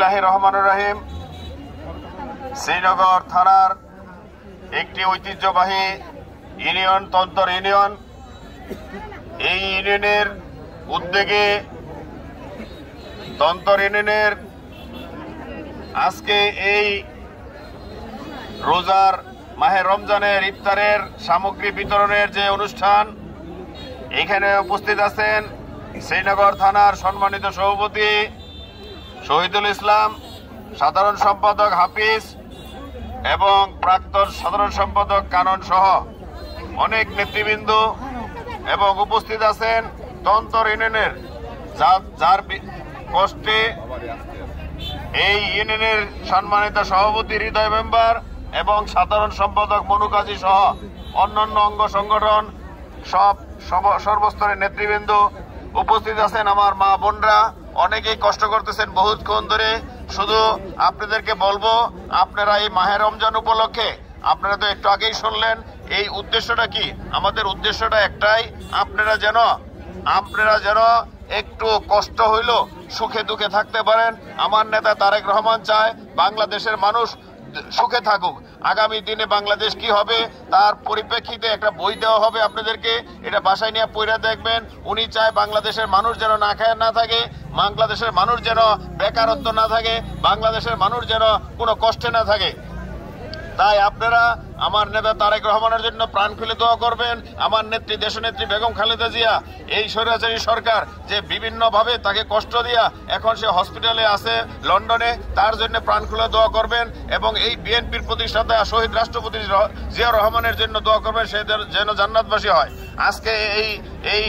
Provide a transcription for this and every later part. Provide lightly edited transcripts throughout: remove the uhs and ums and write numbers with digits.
বিসমিল্লাহির রহমানির রহিম। শ্রীনগর থানার একটি ঐতিহ্যবাহী ইউনিয়ন তন্তর ইউনিয়ন। এই ইউনিয়নের উদ্যোগে তন্তর ইউনিয়নের আজকে এই রোজার মাহে রমজানের ইফতারের সামগ্রী বিতরণের যে অনুষ্ঠান, এখানে উপস্থিত আছেন শ্রীনগর থানার সম্মানিত সভাপতি শহীদুল ইসলাম, সাধারণ সম্পাদক হাফিজ এবং প্রাক্তন সাধারণ সম্পাদক কানন সহ অনেক নেতৃবৃন্দ, এবং উপস্থিত আছেন তন্তর ইউনিয়নের যার কষ্টে এই ইউনিয়নের সম্মানিত সভাপতি হৃদয় মেম্বার এবং সাধারণ সম্পাদক মনু কাজী সহ অন্যান্য অঙ্গ সংগঠন সর্বস্তরের নেতৃবৃন্দ উপস্থিত আছেন। আমার মা বোনরা অনেকেই কষ্ট করতেছেন বহুক্ষণ ধরে। শুধু আপনাদেরকে বলবো, আপনারা এই মাহে রমজান উপলক্ষে, আপনারা তো একটু আগেই শুনলেন এই উদ্দেশ্যটা কি। আমাদের উদ্দেশ্যটা একটাই, আপনারা যেন একটু কষ্ট হইল সুখে দুঃখে থাকতে পারেন। আমার নেতা তারেক রহমান চায় বাংলাদেশের মানুষ সুখে থাকুক। আগামী দিনে বাংলাদেশ কি হবে তার পরিপ্রেক্ষিতে একটা বই দেওয়া হবে আপনাদেরকে, এটা বাসায় নিয়ে পড়ে দেখবেন। উনি চায় বাংলাদেশের মানুষ যেন না খায় না থাকে, বাংলাদেশের মানুষ যেন বেকারত্ব না থাকে, বাংলাদেশের মানুষ যেন কোনো কষ্টে না থাকে। তাই আপনারা আমার নেতা তারেক রহমানের জন্য প্রাণ খুলে দোয়া করবেন। আমার নেত্রী দেশনেত্রী বেগম খালেদা জিয়া, এই স্বৈরাচারী সরকার যে বিভিন্ন ভাবে তাকে কষ্ট দিয়া এখন সে হসপিটালে আছে লন্ডনে, তার জন্য প্রাণ খুলে দোয়া করবেন। এবং এই বিএনপির প্রতিষ্ঠাতা শহীদ রাষ্ট্রপতি জিয়া রহমানের জন্য দোয়া করবেন, সে যেন জান্নাতবাসী হয়। আজকে এই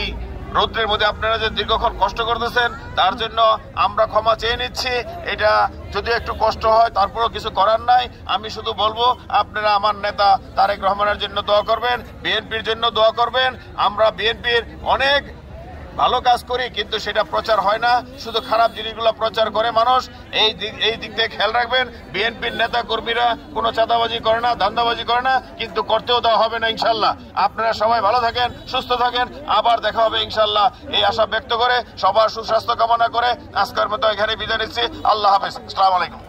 রৌদ্রের মধ্যে আপনারা যে দীর্ঘক্ষণ কষ্ট করতেছেন তার জন্য আমরা ক্ষমা চেয়ে নিচ্ছি। এটা যদি একটু কষ্ট হয় তারপরেও কিছু করার নাই। আমি শুধু বলবো আপনারা আমার নেতা তারেক রহমানের জন্য দোয়া করবেন, বিএনপির জন্য দোয়া করবেন। আমরা বিএনপির অনেক ভালো কাজ করি, কিন্তু সেটা প্রচার হয় না, শুধু খারাপ জিনিসগুলো প্রচার করে মানুষ। এই দিক থেকে খেয়াল রাখবেন। বিএনপির নেতা কর্মীরা কোনো চাঁদাবাজি করে না, ধান্দাবাজি করে না, কিন্তু করতেও দেওয়া হবে না ইনশাল্লাহ। আপনারা সবাই ভালো থাকেন, সুস্থ থাকেন, আবার দেখা হবে ইনশাল্লাহ, এই আশা ব্যক্ত করে সবার সুস্বাস্থ্য কামনা করে আজকের মতো এখানে বিদায় নিচ্ছি। আল্লাহ হাফেজ, আসসালামু আলাইকুম।